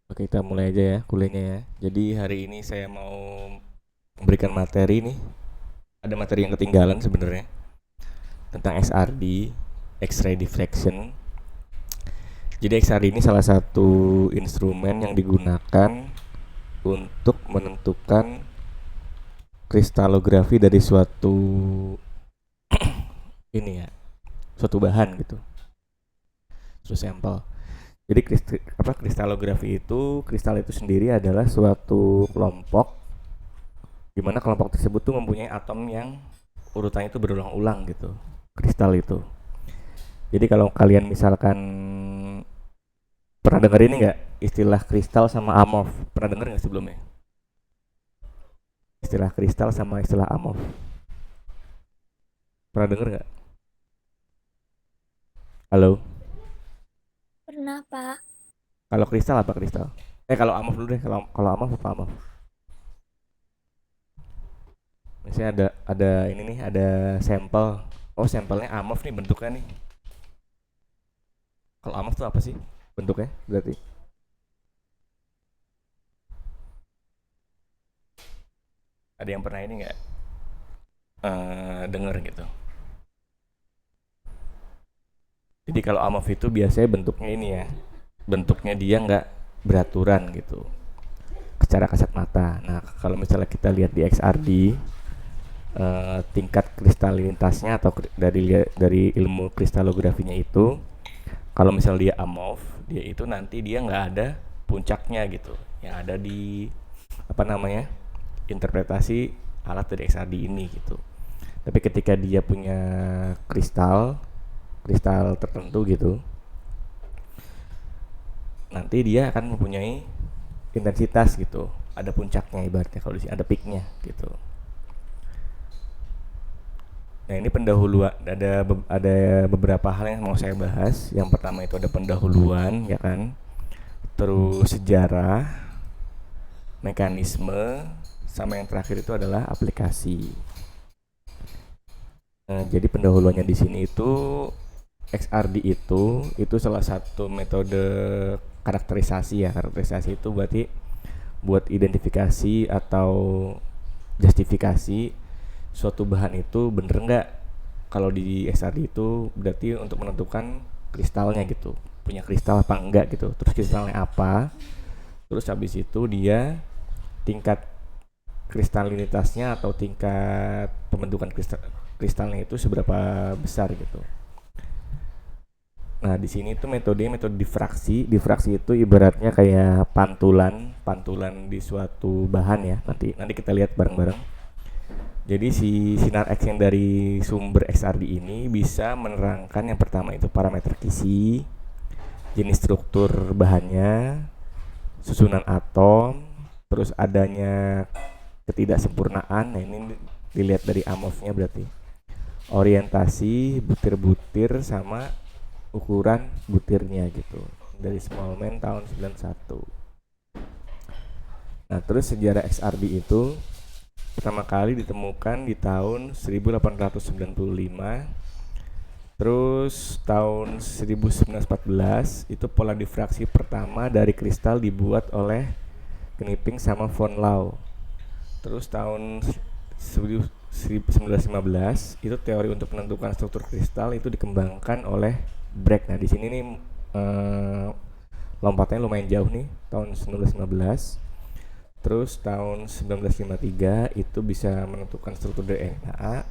Oke, kita mulai aja ya kuliahnya ya. Jadi hari ini saya mau memberikan materi nih. Ada materi yang ketinggalan sebenarnya tentang XRD, X-ray diffraction. Jadi XRD ini salah satu instrumen yang digunakan untuk menentukan kristalografi dari suatu ini ya, suatu bahan gitu, suatu sampel. Jadi kristalografi itu, kristal itu sendiri adalah suatu kelompok di mana kelompok tersebut tuh mempunyai atom yang urutannya itu berulang-ulang gitu, kristal itu. Jadi kalau kalian misalkan pernah dengar ini nggak, istilah kristal sama amorf, pernah dengar nggak sebelumnya, istilah kristal sama istilah amorf, pernah dengar nggak? Halo? Pernah, Pak. Kalau kristal apa kristal? Kalau amorf dulu deh, kalau amorf apa amorf? Misalnya ada ini nih, ada sampel. Oh, sampelnya amorf nih bentuknya nih. Kalau amorf tuh apa sih bentuknya berarti? Ada yang pernah ini nggak, denger gitu? Jadi kalau amorf itu biasanya bentuknya ini ya, bentuknya dia nggak beraturan gitu secara kasat mata. Nah, kalau misalnya kita lihat di XRD, tingkat kristalinitasnya atau dari ilmu kristalografinya itu, kalau misalnya dia amorf, dia itu nanti dia nggak ada puncaknya gitu, yang ada di apa namanya, interpretasi alat dari XRD ini gitu. Tapi ketika dia punya kristal kristal tertentu gitu, nanti dia akan mempunyai intensitas gitu, ada puncaknya, ibaratnya kalau di sini ada peaknya gitu. Nah, ini pendahuluan, ada beberapa hal yang mau saya bahas. Yang pertama itu ada pendahuluan, ya kan, terus sejarah, mekanisme, sama yang terakhir itu adalah aplikasi. Nah, jadi pendahuluannya di sini itu XRD itu salah satu metode karakterisasi ya. Karakterisasi itu berarti buat identifikasi atau justifikasi suatu bahan itu bener nggak. Kalau di XRD itu berarti untuk menentukan kristalnya gitu, punya kristal apa enggak gitu, terus kristalnya apa, terus habis itu dia tingkat kristalinitasnya atau tingkat pembentukan kristalnya itu seberapa besar gitu. Nah, di sini tuh metode difraksi. Difraksi itu ibaratnya kayak pantulan di suatu bahan ya. Nanti nanti kita lihat bareng-bareng. Jadi si sinar X yang dari sumber XRD ini bisa menerangkan yang pertama itu parameter kisi, jenis struktur bahannya, susunan atom, terus adanya ketidaksempurnaan. Nah, ini dilihat dari amorfnya berarti. Orientasi butir-butir sama ukuran butirnya gitu. Dari Smallman tahun 91. Nah, terus sejarah XRD itu pertama kali ditemukan di tahun 1895. Terus tahun 1914 itu pola difraksi pertama dari kristal dibuat oleh Knipping sama von Lau. Terus tahun 1915 itu teori untuk menentukan struktur kristal itu dikembangkan oleh Bragg. Nah, di sini nih lompatnya lumayan jauh nih, tahun 1915. Terus tahun 1953 itu bisa menentukan struktur DNA.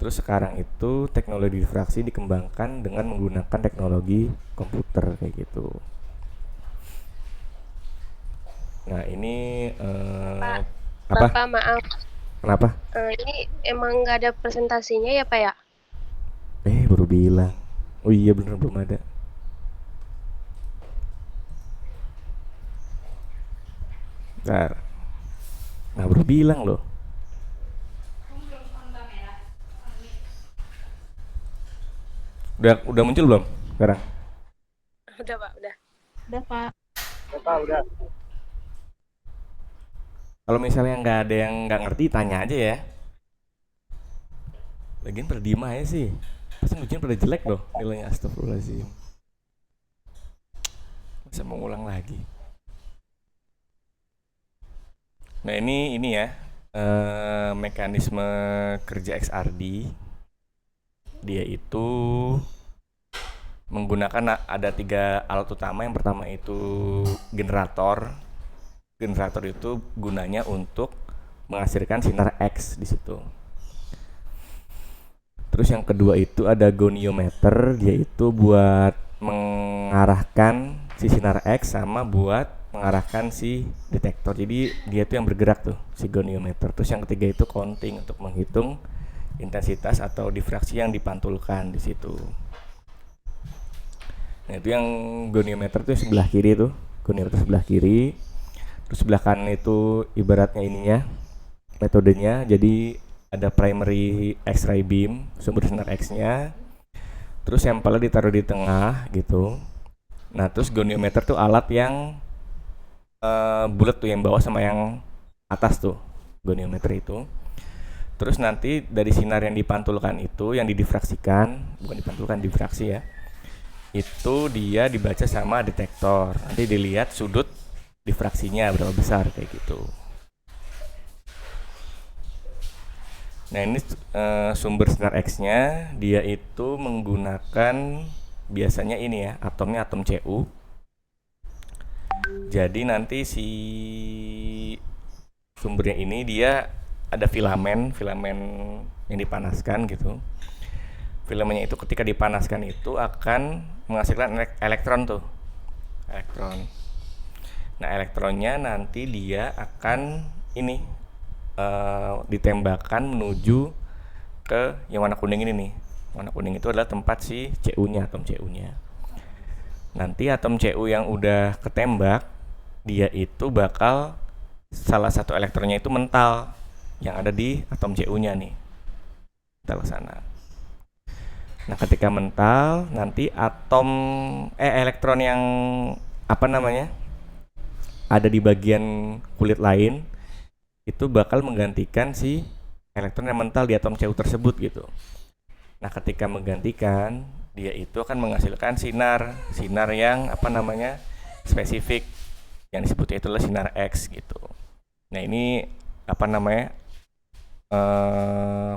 Terus sekarang itu teknologi difraksi dikembangkan dengan menggunakan teknologi komputer kayak gitu. Nah, ini Pak, apa? Bapak maaf. Kenapa? Ini emang nggak ada presentasinya ya, Pak ya? Baru bilang. Oh iya, bener, belum ada. Bentar. Nah, baru bilang loh. Udah muncul belum sekarang? Udah, Pak, udah. Udah, Pak. Kalau misalnya nggak ada yang nggak ngerti, tanya aja ya. Lagian pada diem aja sih. Pasti ujian pada jelek loh nilainya, astagfirullahaladzim. Masa mau ulang lagi? Nah ini ya mekanisme kerja XRD. Dia itu menggunakan ada 3 alat utama. Yang pertama itu generator. Generator itu gunanya untuk menghasilkan sinar X di situ. Terus yang kedua itu ada goniometer, yaitu buat mengarahkan si sinar X sama buat mengarahkan si detektor. Jadi dia tuh yang bergerak tuh, si goniometer. Terus yang ketiga itu counting untuk menghitung intensitas atau difraksi yang dipantulkan di situ. Nah, itu yang goniometer tuh sebelah kiri tuh. Goniometer sebelah kiri. Terus sebelah kanan itu ibaratnya ininya, metodenya. Jadi ada primary X-ray beam, sumber sinar X-nya. Terus sampelnya ditaruh di tengah gitu. Nah, terus goniometer tuh alat yang bulat tuh, yang bawah sama yang atas tuh, goniometer itu. Terus nanti dari sinar yang dipantulkan itu, yang didifraksikan, bukan dipantulkan, difraksi ya, itu dia dibaca sama detektor. Nanti dilihat sudut difraksinya berapa besar kayak gitu. Nah ini sumber sinar X-nya, dia itu menggunakan biasanya ini ya, atomnya atom Cu. Jadi nanti si sumbernya ini dia ada filamen yang dipanaskan gitu. Filamennya itu ketika dipanaskan itu akan menghasilkan elektron tuh, elektron. Nah elektronnya nanti dia akan ini ditembakkan menuju ke yang warna kuning ini nih. Warna kuning itu adalah tempat si Cu-nya, atom Cu-nya. Nanti atom Cu yang udah ketembak, dia itu bakal salah satu elektronnya itu mental yang ada di atom Cu-nya nih. Mental ke sana. Nah, ketika mental, nanti elektron yang apa namanya? Ada di bagian kulit lain itu bakal menggantikan si elektron yang mental di atom Cu tersebut gitu. Nah, ketika menggantikan, dia itu akan menghasilkan sinar yang apa namanya? Spesifik, yang disebutnya itulah sinar X gitu. Nah, ini apa namanya?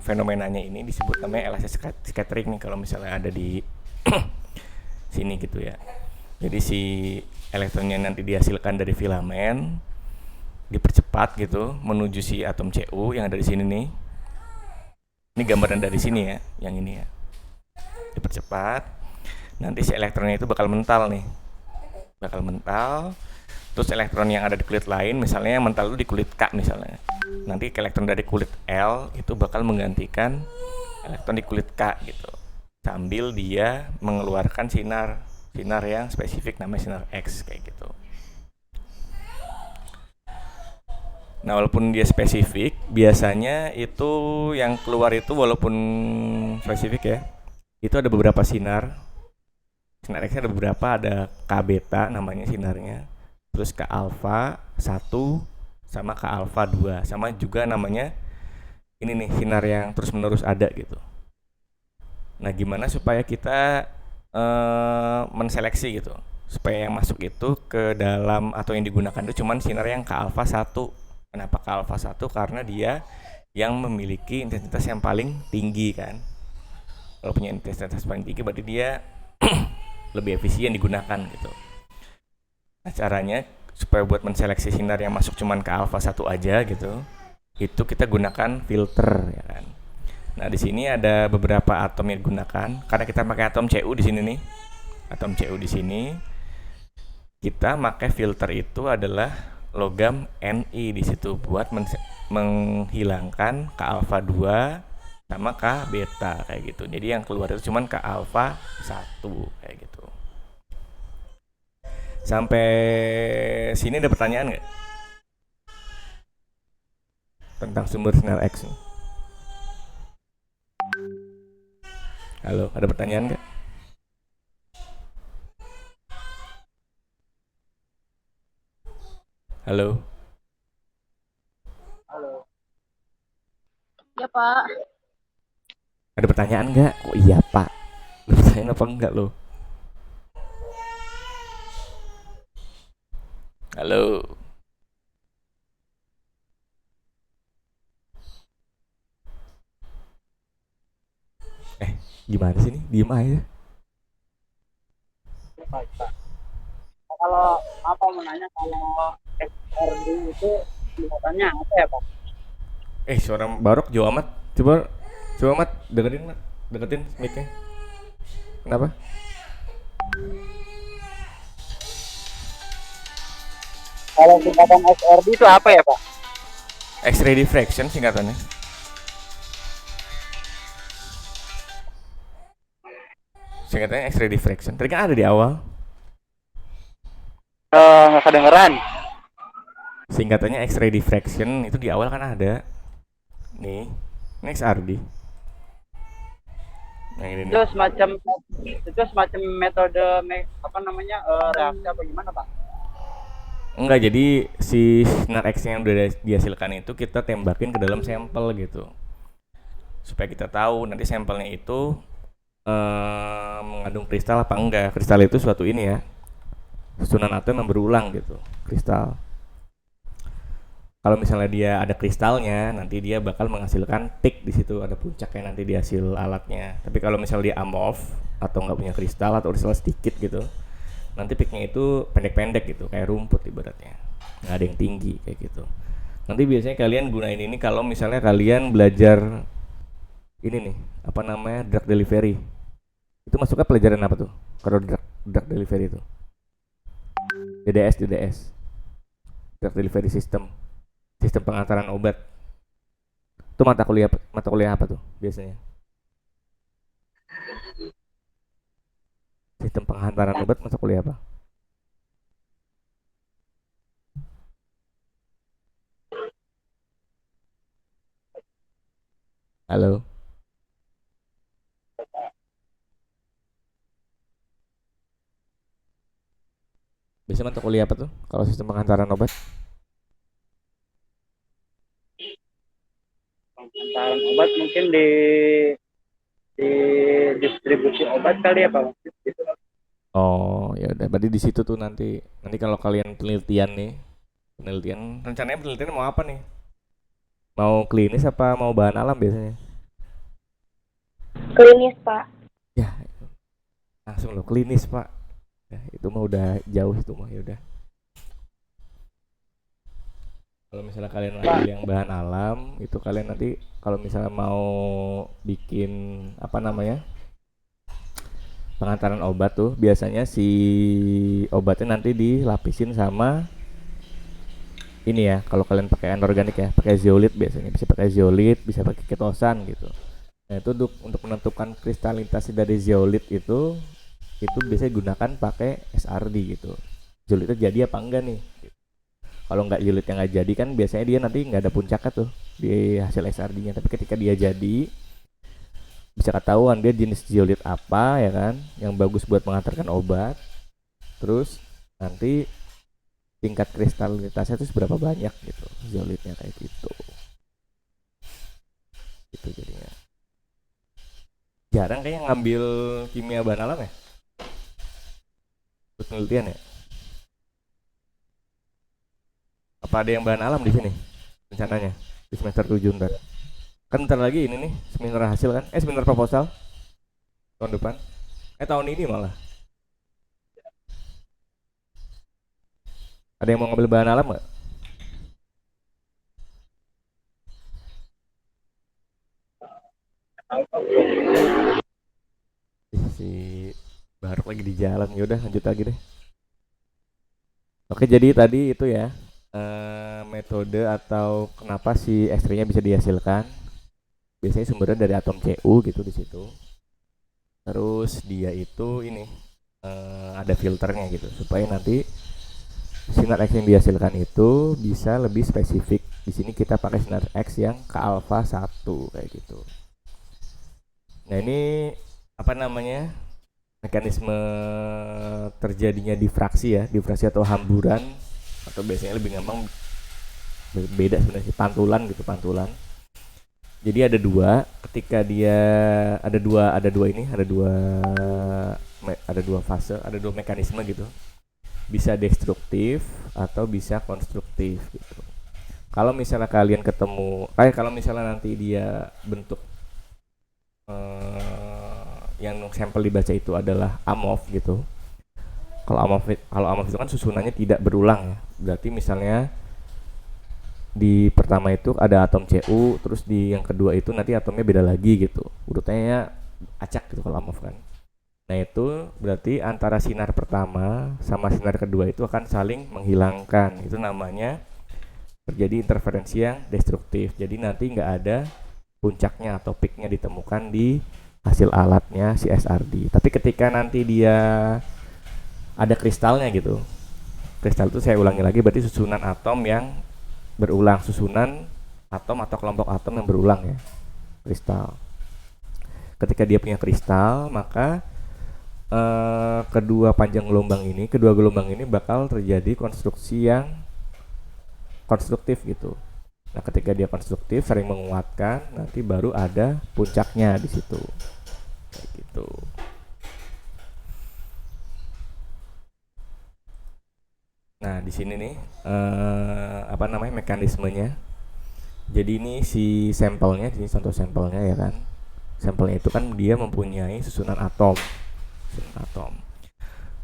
Fenomenanya ini disebut namanya elastic scattering nih kalau misalnya ada di sini gitu ya. Jadi si elektronnya nanti dihasilkan dari filamen dipercepat gitu menuju si atom Cu yang ada di sini nih. Ini gambaran dari sini ya, yang ini ya. Dipercepat. Nanti si elektronnya itu bakal mental nih. Bakal mental. Terus elektron yang ada di kulit lain, misalnya yang mental itu di kulit K misalnya. Nanti elektron dari kulit L itu bakal menggantikan elektron di kulit K gitu. Sambil dia mengeluarkan sinar yang spesifik namanya sinar X kayak gitu. Nah, walaupun dia spesifik, biasanya itu yang keluar itu walaupun spesifik ya, itu ada beberapa sinar. Sinar X ada beberapa, ada K beta namanya sinarnya. Terus K alpha 1 sama K alpha 2. Sama juga namanya ini nih, sinar yang terus-menerus ada gitu. Nah, gimana supaya kita menseleksi gitu, supaya yang masuk itu ke dalam atau yang digunakan itu cuman sinar yang K alpha 1. Kenapa K alpha 1? Karena dia yang memiliki intensitas yang paling tinggi kan. Kalau punya intensitas paling tinggi berarti dia lebih efisien digunakan gitu. Nah, caranya supaya buat menseleksi sinar yang masuk cuman ke alpha 1 aja gitu, itu kita gunakan filter ya kan. Nah, di sini ada beberapa atom yang digunakan. Karena kita pakai atom Cu di sini nih. Atom Cu di sini kita pakai filter itu adalah logam Ni di situ buat menghilangkan K alpha 2 sama K beta kayak gitu. Jadi yang keluar itu cuman K alpha 1 kayak gitu. Sampai sini ada pertanyaan nggak tentang sumber sinar X? Halo, ada pertanyaan nggak? Halo, Ya, Pak. ada pertanyaan nggak? Oh iya Pak, lu pertanyaan apa enggak lo? Halo, Gimana sih nih? Diem aja. Kalau apa menanya kalau XRD itu singkatannya apa ya Pak? Suara Barok jauh amat. Coba coba Mat, deketin Mat. Deketin mic-nya. Kenapa? Kalau singkatan XRD itu apa ya Pak? X-ray diffraction singkatannya. Singkatannya X-ray diffraction. Tadi kan ada di awal. Nggak kedengeran. Singkatannya X-ray diffraction itu di awal kan ada. Nih, ini XRD. Nah ini Itu nih. semacam metode apa namanya reaksi apa gimana Pak? Enggak, jadi si sinar X yang udah dihasilkan itu kita tembakin ke dalam sampel gitu. Supaya kita tahu nanti sampelnya itu mengandung kristal apa enggak. Kristal itu suatu ini ya, susunan atom yang berulang gitu, kristal. Kalau misalnya dia ada kristalnya, nanti dia bakal menghasilkan peak di situ, ada puncaknya nanti di hasil alatnya. Tapi kalau misalnya dia amorph atau nggak punya kristal atau kristal sedikit gitu, nanti peaknya itu pendek-pendek gitu, kayak rumput ibaratnya, nggak ada yang tinggi kayak gitu. Nanti biasanya kalian gunain ini kalau misalnya kalian belajar ini nih, apa namanya, drug delivery. Itu masuknya pelajaran apa tuh? Kalau drug delivery itu DDS, drug delivery system, sistem pengantaran obat. Itu mata kuliah apa tuh biasanya? Sistem penghantaran obat mata kuliah apa? Halo. Biasanya mata kuliah apa tuh kalau sistem penghantaran obat? Penghantaran obat mungkin di distribusi obat kali ya Pak? Gitu. Oh, ya udah. Berarti di situ tuh nanti kalau kalian penelitian rencananya penelitian mau apa nih? Mau klinis apa mau bahan alam biasanya? Klinis, Pak. Ya, langsung lo klinis, Pak. Ya, itu mah udah jauh itu mah, ya udah. Kalau misalnya kalian ambil yang bahan alam, itu kalian nanti kalau misalnya mau bikin apa namanya? Pengantaran obat tuh biasanya si obatnya nanti dilapisin sama ini ya, kalau kalian pakai anorganik ya, pakai zeolit biasanya, bisa pakai zeolit, bisa pakai ketosan gitu. Nah itu untuk menentukan kristalitas dari zeolit itu biasanya gunakan pakai SRD gitu. Zeolitnya jadi apa enggak nih? Kalau nggak zeolitnya nggak jadi kan biasanya dia nanti nggak ada puncaknya tuh di hasil SRD-nya. Tapi ketika dia jadi bisa ketahuan dia jenis zeolit apa ya kan, yang bagus buat mengantarkan obat. Terus nanti tingkat kristalitasnya itu seberapa banyak gitu zeolitnya kayak gitu. Itu jadinya. Jarang kayaknya ngambil kimia bahan alam ya. Buat penelitian ya. Apa ada yang bahan alam di sini rencananya di semester 7 ntar? Kan ntar lagi ini nih seminar hasil kan, seminar proposal tahun depan, tahun ini malah. Ada yang mau ngambil bahan alam nggak? Si Barok lagi di jalan, yaudah lanjut lagi deh. Oke, jadi tadi itu ya, metode atau kenapa si ekstrinya bisa dihasilkan. Biasanya sumbernya dari atom Cu gitu di situ. Terus dia itu ini ada filternya gitu supaya nanti sinar X yang dihasilkan itu bisa lebih spesifik. Di sini kita pakai sinar X yang ke alfa 1 kayak gitu. Nah, ini apa namanya? Mekanisme terjadinya difraksi ya, difraksi atau hamburan, atau biasanya lebih gampang beda sebenarnya sih, pantulan gitu, pantulan. Jadi ada dua, ketika dia ada dua fase, ada dua mekanisme gitu. Bisa destruktif atau bisa konstruktif gitu. Kalau misalnya kalian kalau misalnya nanti dia bentuk yang sampel dibaca itu adalah AMOV gitu. Kalau AMOV itu kan susunannya tidak berulang ya. Berarti misalnya di pertama itu ada atom Cu, terus di yang kedua itu nanti atomnya beda lagi gitu. Urutannya acak gitu kalau AMOV kan. Nah itu berarti antara sinar pertama sama sinar kedua itu akan saling menghilangkan. Itu namanya terjadi interferensi yang destruktif. Jadi nanti nggak ada puncaknya atau peaknya ditemukan di hasil alatnya si SRD. Tapi ketika nanti dia ada kristalnya gitu, kristal itu saya ulangi lagi berarti susunan atom yang berulang, susunan atom atau kelompok atom yang berulang ya, kristal. Ketika dia punya kristal, maka kedua gelombang ini bakal terjadi konstruksi yang konstruktif gitu. Nah, ketika dia konstruktif saling menguatkan, nanti baru ada puncaknya di situ. Kayak gitu. Nah, di sini nih mekanismenya. Jadi ini si sampelnya, ini contoh sampelnya ya kan. Sampelnya itu kan dia mempunyai susunan atom.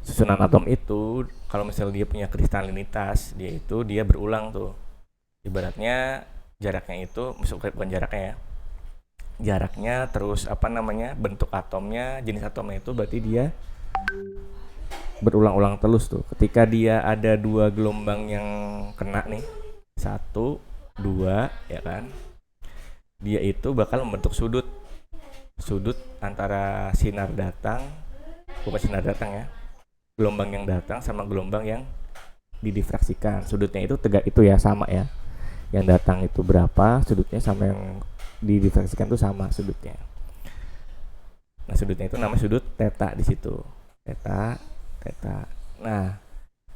Susunan atom itu kalau misalnya dia punya kristalinitas, dia berulang tuh. Ibaratnya jaraknya itu bukan jaraknya ya, jaraknya terus bentuk atomnya, jenis atomnya itu berarti dia berulang-ulang terus tuh. Ketika dia ada dua gelombang yang kena nih, 1, 2 ya kan, dia itu bakal membentuk sudut antara gelombang yang datang sama gelombang yang didifraksikan. Sudutnya itu tegak itu ya, sama ya, yang datang itu berapa sudutnya sama yang didifraksikan itu sama sudutnya. Nah, sudutnya itu namanya sudut theta di situ. Theta. Nah,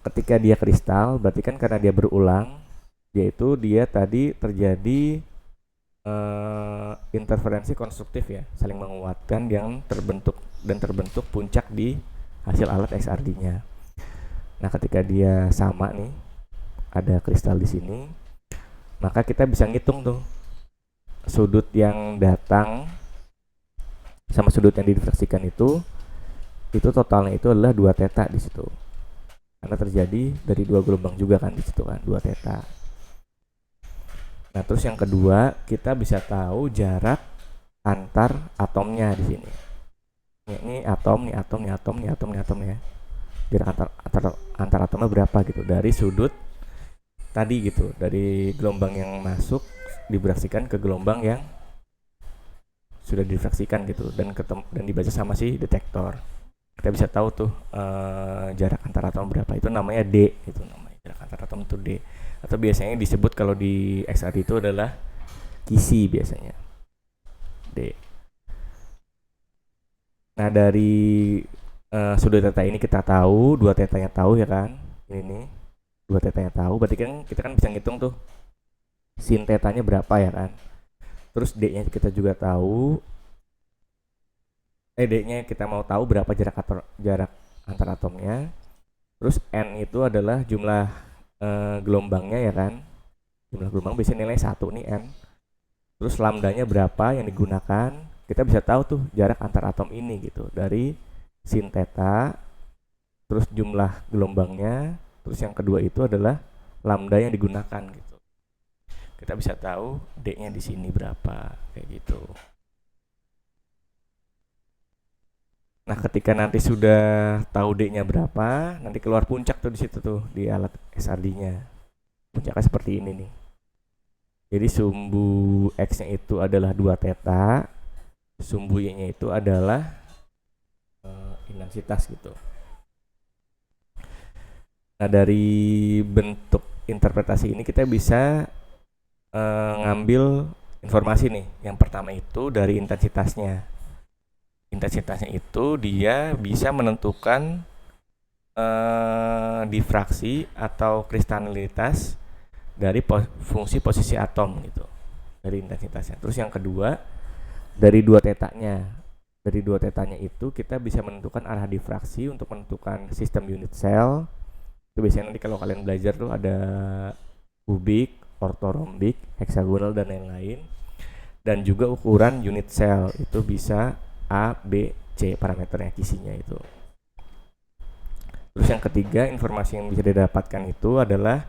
ketika dia kristal berarti kan karena dia berulang, dia tadi terjadi interferensi konstruktif ya, saling menguatkan yang terbentuk puncak di hasil alat XRD-nya. Nah, ketika dia sama nih, ada kristal di sini, maka kita bisa ngitung tuh sudut yang datang sama sudut yang didifraksikan itu totalnya itu adalah 2 theta di situ. Karena terjadi dari 2 gelombang juga kan di situ kan, 2 theta. Nah, terus yang kedua, kita bisa tahu jarak antar atomnya di sini. Ini atom ya. Jarak antar atomnya berapa gitu dari sudut tadi gitu, dari gelombang yang masuk difraksikan ke gelombang yang sudah difraksikan gitu, dan dibaca sama si detektor. Kita bisa tahu tuh jarak antar atom berapa, itu namanya D, itu namanya jarak antar atom itu D, atau biasanya disebut kalau di XRD itu adalah kisi biasanya, D. Nah, dari sudut theta ini kita tahu, 2 tetanya tahu ya kan, ini nih 2 tetanya tahu, berarti kan kita kan bisa ngitung tuh sin tetanya berapa ya kan. Terus D-nya kita juga tahu, D-nya kita mau tahu berapa jarak antar atomnya. Terus N itu adalah jumlah gelombangnya ya kan, jumlah gelombang biasanya nilai 1 nih N. Terus lambdanya berapa yang digunakan, kita bisa tahu tuh jarak antar atom ini gitu dari sin theta, terus jumlah gelombangnya, terus yang kedua itu adalah lambda yang digunakan gitu. Kita bisa tahu D-nya di sini berapa kayak gitu. Nah, ketika nanti sudah tahu D-nya berapa, nanti keluar puncak tuh di situ tuh di alat XRD-nya. Puncaknya seperti ini nih. Jadi sumbu X-nya itu adalah 2 theta, sumbu Y-nya itu adalah intensitas gitu. Nah, dari bentuk interpretasi ini kita bisa ngambil informasi nih. Yang pertama itu dari intensitasnya. Intensitasnya itu dia bisa menentukan difraksi atau kristalinitas dari fungsi posisi atom gitu, dari intensitasnya. Terus yang kedua dari 2 tetanya. Dari 2 tetanya itu kita bisa menentukan arah difraksi untuk menentukan sistem unit cell. Itu biasanya nanti kalau kalian belajar tuh ada kubik, ortorombik, heksagonal dan lain-lain. Dan juga ukuran unit cell itu bisa A, B, C C parameternya kisinya itu. Terus yang ketiga informasi yang bisa didapatkan itu adalah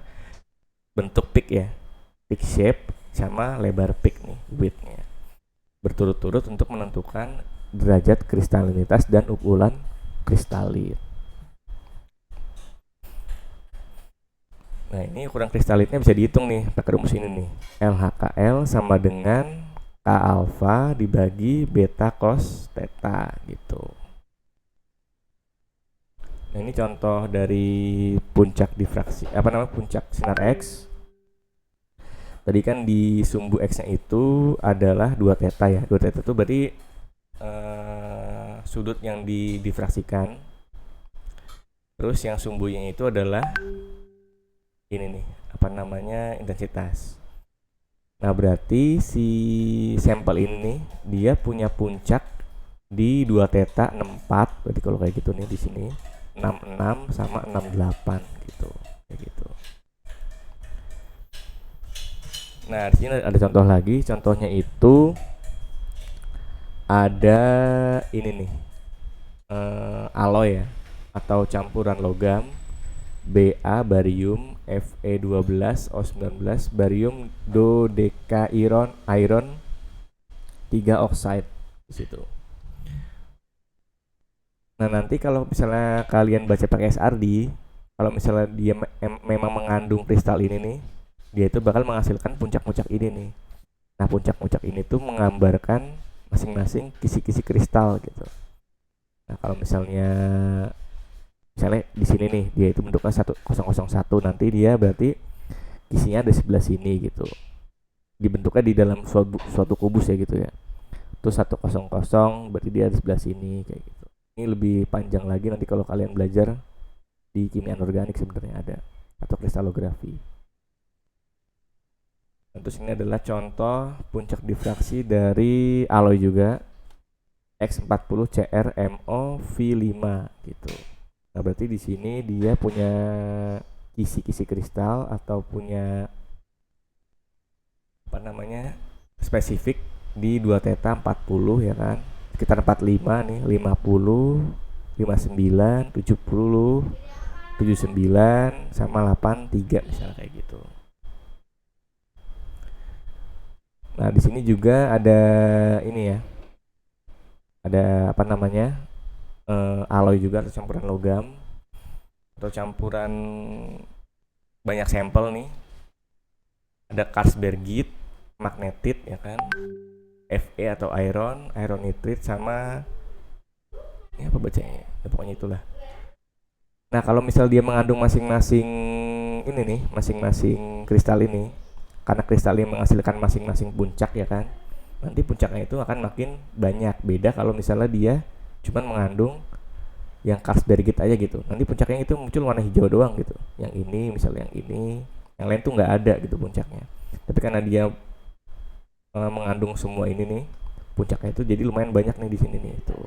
bentuk peak ya, peak shape sama lebar peak nih, widthnya berturut-turut untuk menentukan derajat kristalinitas dan ukuran kristalin. Nah ini ukuran kristalinnya bisa dihitung nih pakai rumus ini nih, LHKL sama dengan K alfa dibagi beta cos theta gitu. Nah ini contoh dari puncak difraksi, puncak sinar X. Tadi kan di sumbu X-nya itu adalah 2 theta ya. 2 theta itu berarti sudut yang difraksikan. Terus yang sumbunya itu adalah ini nih, intensitas. Nah berarti si sampel ini nih, dia punya puncak di 2 theta 64. Berarti kalau kayak gitu nih di sini 66 sama 68 gitu, kayak gitu. Nah di sini ada contoh lagi, contohnya itu ada ini nih, alloy ya, atau campuran logam Ba barium, Fe12, O19, barium dodecairon, iron 3 oxide di situ. Nah nanti kalau misalnya kalian baca pakai SRD, kalau misalnya dia memang mengandung kristal ini nih, dia itu bakal menghasilkan puncak-puncak ini nih. Nah puncak-puncak ini tuh menggambarkan masing-masing kisi-kisi kristal gitu. Nah kalau misalnya di sini nih dia itu bentuknya 1001, nanti dia berarti kisinya ada sebelah sini gitu. Dibentuknya di dalam suatu kubus ya gitu ya. Terus 100 berarti dia ada sebelah sini kayak gitu. Ini lebih panjang lagi nanti kalau kalian belajar di kimia anorganik sebenarnya ada, atau kristalografi. Terus ini adalah contoh puncak difraksi dari alloy juga, X40CrMo V5 gitu. Nah berarti di sini dia punya kisi-kisi kristal atau punya spesifik di 2 theta 40 ya kan, sekitar 45 nih, 50, 59, 70, 79 sama 83 misalnya kayak gitu. Nah di sini juga ada ini ya, ada alloy juga atau campuran logam atau campuran banyak sampel nih. Ada Karlsbergit, magnetit ya kan, Fe atau iron nitrit sama ini apa bacanya ya, pokoknya itulah. Nah kalau misal dia mengandung masing-masing ini nih, masing-masing kristal ini, karena kristal ini menghasilkan masing-masing puncak ya kan, nanti puncaknya itu akan makin banyak. Beda kalau misalnya dia cuman mengandung yang Karlsbergit aja gitu, nanti puncaknya itu muncul warna hijau doang gitu. Yang ini misalnya, yang lain tuh nggak ada gitu puncaknya. Tapi karena dia mengandung semua ini nih, puncaknya itu jadi lumayan banyak nih di sini nih itu.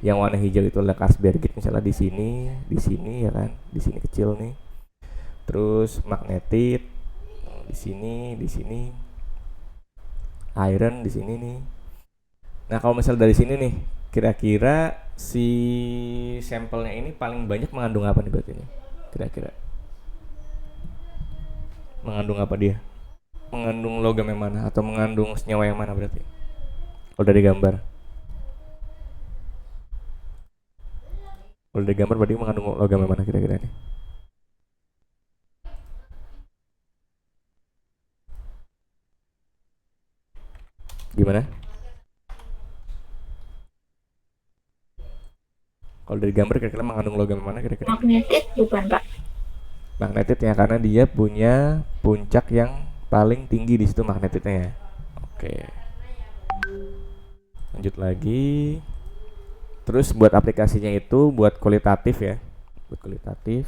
Yang warna hijau itu adalah Karlsbergit misalnya di sini ya kan, di sini kecil nih. Terus magnetit di sini, iron di sini nih. Nah kalau misal dari sini nih, kira-kira si sampelnya ini paling banyak mengandung apa nih berarti ini? Kira-kira mengandung apa dia? Mengandung logam yang mana atau mengandung senyawa yang mana berarti? Kalau dari gambar. Kalau dari gambar berarti mengandung logam yang mana kira-kira nih? Gimana? Kalau dari gambar kira-kira mengandung logam mana kira-kira? Magnetit bukan Pak? Magnetit ya, karena dia punya puncak yang paling tinggi di situ magnetitnya ya. Oke. Lanjut lagi. Terus buat aplikasinya itu buat kualitatif ya. Buat kualitatif.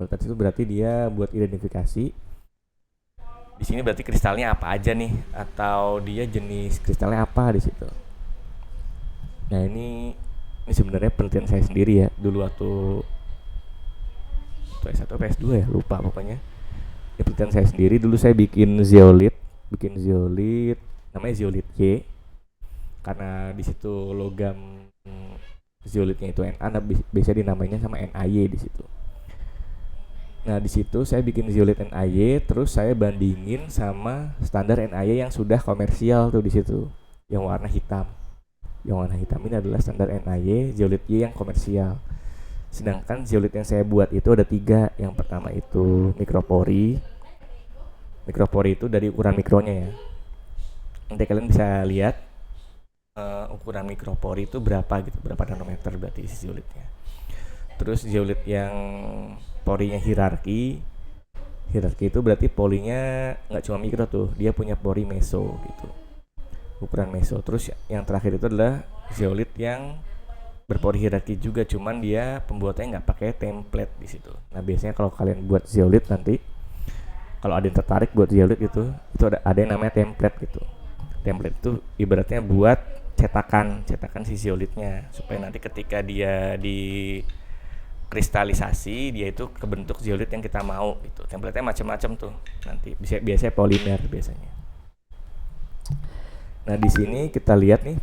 Kualitatif itu berarti dia buat identifikasi. Di sini berarti kristalnya apa aja nih, atau dia jenis kristalnya apa di situ. Nah ini sebenarnya penelitian saya sendiri ya, dulu waktu S1 atau S2 ya, lupa pokoknya. Ini penelitian saya sendiri, dulu saya bikin zeolit namanya zeolit Y. karena di situ logam zeolitnya itu Na, biasa dinamainya sama NaY di situ. Nah di situ saya bikin zeolit NaY, terus saya bandingin sama standar NaY yang sudah komersial tuh di situ, yang warna hitam. Yang warna hitam ini adalah standar NaY zeolit Y yang komersial. Sedangkan zeolit yang saya buat itu ada 3. Yang pertama itu mikropori. Mikropori itu dari ukuran mikronya ya. Nanti kalian bisa lihat ukuran mikropori itu berapa gitu, berapa nanometer berarti isi zeolitnya. Terus zeolit yang porinya hierarki itu berarti polinya nggak cuma mikro tuh, dia punya pori meso gitu, ukuran meso. Terus yang terakhir itu adalah zeolit yang berpori hierarki juga, cuman dia pembuatannya nggak pakai template di situ. Nah biasanya kalau kalian buat zeolit nanti, kalau ada yang tertarik buat zeolit itu ada yang namanya template gitu. Template itu ibaratnya buat cetakan si zeolitnya, supaya nanti ketika dia di kristalisasi dia itu kebentuk zeolit yang kita mau gitu. Template-nya macam-macam tuh. Nanti biasanya polimer biasanya. Nah, di sini kita lihat nih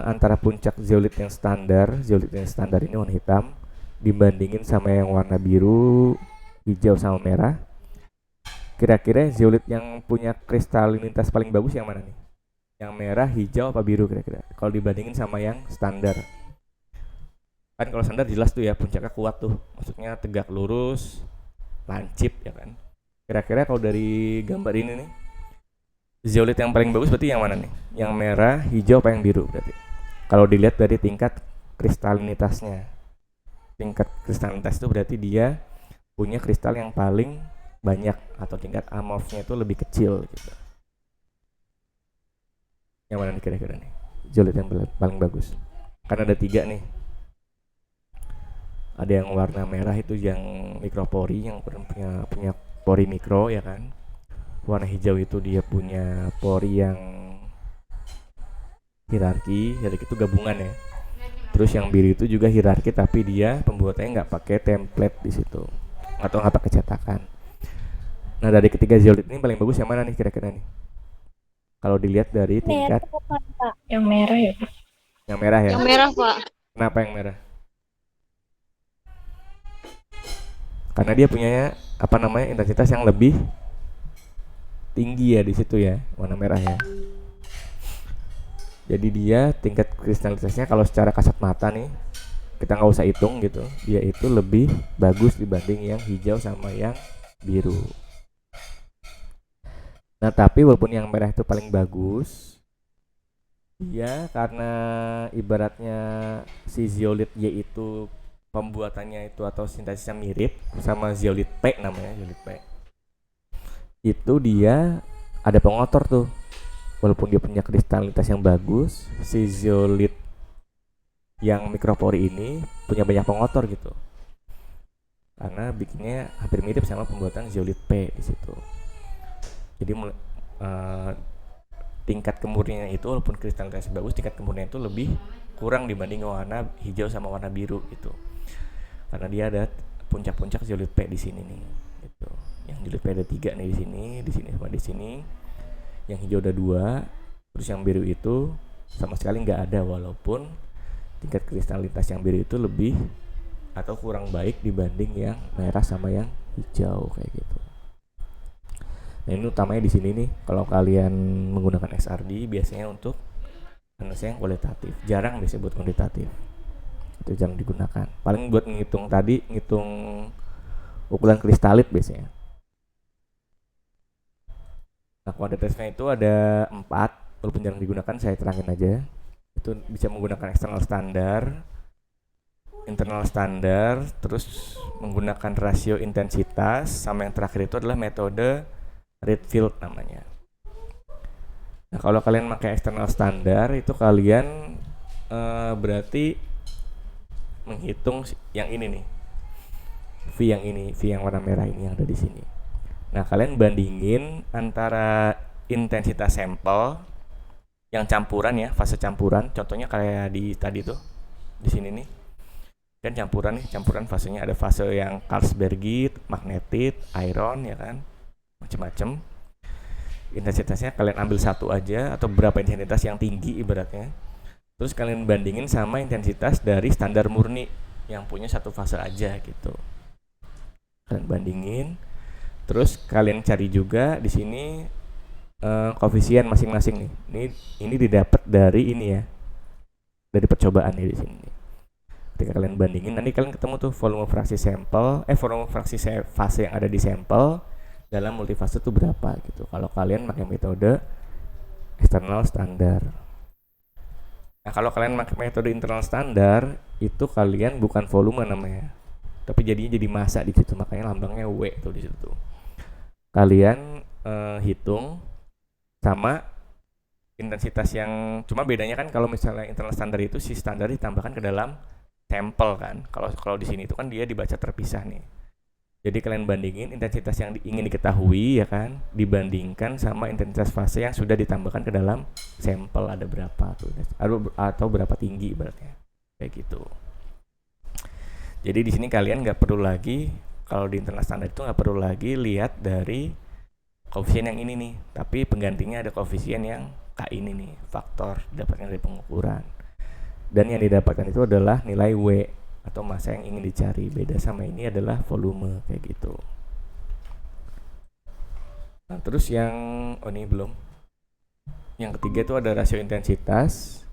antara puncak zeolit yang standar ini warna hitam dibandingin sama yang warna biru, hijau sama merah. Kira-kira zeolit yang punya kristalinitas paling bagus yang mana nih? Yang merah, hijau, apa biru kira-kira? Kalau dibandingin sama yang standar. Kan kalau standar jelas tuh ya, puncaknya kuat tuh. Maksudnya tegak lurus, lancip ya kan. Kira-kira kalau dari gambar ini nih, zeolit yang paling bagus berarti yang mana nih? Yang merah, hijau, apa yang biru berarti? Kalau dilihat dari tingkat kristalinitasnya. Tingkat kristalinitas itu berarti dia punya kristal yang paling banyak atau tingkat amorfnya itu lebih kecil gitu. Yang mana nih kira-kira nih zeolit yang paling bagus? Kan ada 3 nih. Ada yang warna merah itu yang mikropori, yang punya pori mikro ya kan. Warna hijau itu dia punya pori yang hierarki itu gabungan ya. Terus yang biru itu juga hierarki tapi dia pembuatannya nggak pakai template di situ atau nggak pakai cetakan. Nah dari ketiga zeolit ini paling bagus yang mana nih kira-kira nih? Kalau dilihat dari tingkat Yang merah ya, Pak? yang merah ya. Yang merah, Pak. Kenapa yang merah? Karena dia punya intensitas yang lebih tinggi ya di situ ya, warna merah ya. Jadi dia tingkat kristalitasnya kalau secara kasat mata nih, kita nggak usah hitung gitu, dia itu lebih bagus dibanding yang hijau sama yang biru. Nah tapi walaupun yang merah itu paling bagus, dia karena ibaratnya si zeolit Y itu pembuatannya itu atau sintesisnya mirip sama zeolit P namanya, zeolit P. Itu dia ada pengotor tuh. Walaupun dia punya kristalinitas yang bagus, si zeolit yang mikropori ini punya banyak pengotor gitu. Karena bikinnya hampir mirip sama pembuatan zeolit P di situ. Jadi tingkat kemurniannya itu walaupun kristalitasnya bagus, tingkat kemurniannya itu lebih kurang dibanding warna hijau sama warna biru gitu. Karena dia ada puncak-puncak zeolit P di sini nih gitu. Yang zeolit P ada 3 nih di sini sama di sini. Yang hijau ada 2, terus yang biru itu sama sekali nggak ada, walaupun tingkat kristalitas yang biru itu lebih atau kurang baik dibanding yang merah sama yang hijau kayak gitu. Nah ini utamanya di sini nih, kalau kalian menggunakan XRD biasanya untuk analisa yang kualitatif, jarang biasanya buat kuantitatif. Itu jarang digunakan. Paling buat ngitung ukuran kristalit biasanya. Nah kuantitatifnya itu ada 4, walaupun jarang digunakan saya terangin aja. Itu bisa menggunakan eksternal standar, internal standar, terus menggunakan rasio intensitas, sama yang terakhir itu adalah metode Redfield namanya. Nah kalau kalian pakai eksternal standar itu kalian berarti menghitung yang ini nih, V yang warna merah ini yang ada di sini. Nah kalian bandingin antara intensitas sampel yang campuran ya, fase campuran, contohnya kayak di tadi tuh di sini nih, dan campuran fasenya ada fase yang Karlsbergit, magnetit, iron ya kan, macam-macam. Intensitasnya kalian ambil satu aja atau berapa intensitas yang tinggi ibaratnya. Terus kalian bandingin sama intensitas dari standar murni yang punya satu fase aja gitu. Kalian bandingin. Terus kalian cari juga di sini koefisien masing-masing nih. Ini didapat dari ini ya. Dari percobaan ya di sini. Ketika kalian bandingin, nanti kalian ketemu tuh volume fraksi fase yang ada di sampel dalam multifase itu berapa gitu. Kalau kalian pakai metode eksternal standar. Nah, kalau kalian pakai metode internal standar, itu kalian bukan volume namanya, tapi jadinya jadi massa di situ, makanya lambangnya W tuh di situ. Kalian hitung sama intensitas yang cuma bedanya kan kalau misalnya internal standar itu si standar ditambahkan ke dalam sampel kan. Kalau di sini itu kan dia dibaca terpisah nih. Jadi kalian bandingin intensitas yang ingin diketahui ya kan, dibandingkan sama intensitas fase yang sudah ditambahkan ke dalam sampel ada berapa tuh atau berapa tinggi ibaratnya. Kayak gitu. Jadi di sini kalian nggak perlu lagi, kalau di internal standar itu nggak perlu lagi lihat dari koefisien yang ini nih, tapi penggantinya ada koefisien yang K ini nih, faktor didapatkan dari pengukuran. Dan yang didapatkan itu adalah nilai W atau massa yang ingin dicari. Beda sama ini adalah volume kayak gitu. Nah, terus yang ini belum. Yang ketiga itu ada rasio intensitas.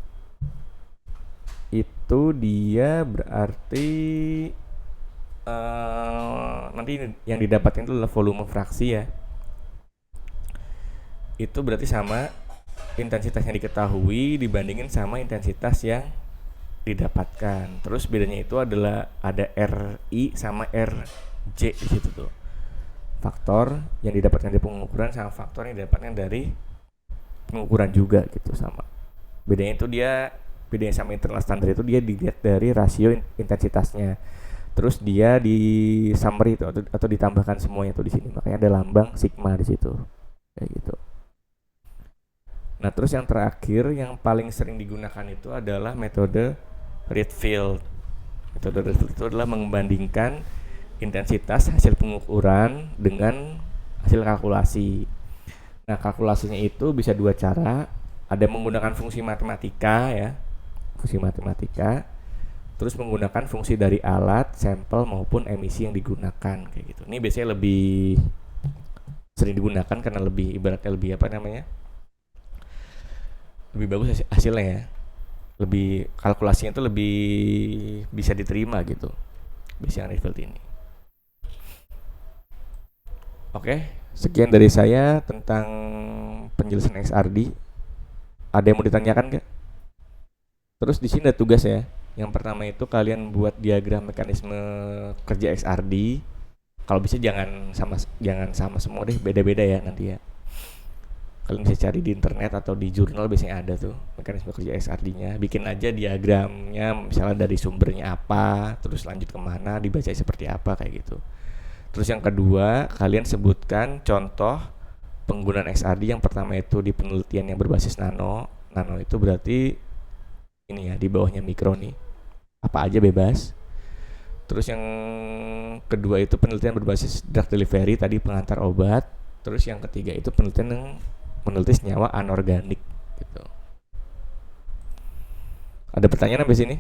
Itu dia berarti nanti yang didapatkan itu adalah volume fraksi ya. Itu berarti sama intensitas yang diketahui dibandingin sama intensitas yang didapatkan. Terus bedanya itu adalah ada RI sama RJ di situ tuh. Faktor yang didapatkan dari pengukuran sama faktor yang didapatkan dari pengukuran juga gitu sama. Bedanya sama internal standar itu dia dilihat dari rasio intensitasnya. Terus dia di summary itu atau ditambahkan semuanya tuh di sini. Makanya ada lambang sigma di situ. Kayak gitu. Nah, terus yang terakhir yang paling sering digunakan itu adalah metode Rietveld. Metode Rietveld itu adalah membandingkan intensitas hasil pengukuran dengan hasil kalkulasi. Nah, kalkulasinya itu bisa dua cara. Ada menggunakan fungsi matematika ya, fungsi matematika. Terus menggunakan fungsi dari alat, sampel maupun emisi yang digunakan kayak gitu. Ini biasanya lebih sering digunakan karena ibaratnya lebih lebih bagus hasilnya ya. Lebih kalkulasinya itu lebih bisa diterima gitu. Biasanya Rietveld ini. Oke, sekian dari saya tentang penjelasan XRD. Ada yang mau ditanyakan nggak? Terus di sini ada tugas ya. Yang pertama itu kalian buat diagram mekanisme kerja XRD. Kalau bisa jangan sama semua deh, beda-beda ya nanti ya. Kalian bisa cari di internet atau di jurnal biasanya ada tuh mekanisme kerja XRD-nya. Bikin aja diagramnya, misalnya dari sumbernya apa, terus lanjut kemana, dibaca seperti apa kayak gitu. Terus yang kedua, kalian sebutkan contoh penggunaan XRD. Yang pertama itu di penelitian yang berbasis nano. Nano itu berarti ini ya, di bawahnya mikro nih. Apa aja bebas. Terus yang kedua itu penelitian berbasis drug delivery, tadi pengantar obat. Terus yang ketiga itu penelitian yang meneliti senyawa anorganik gitu. Ada pertanyaan sampai sini?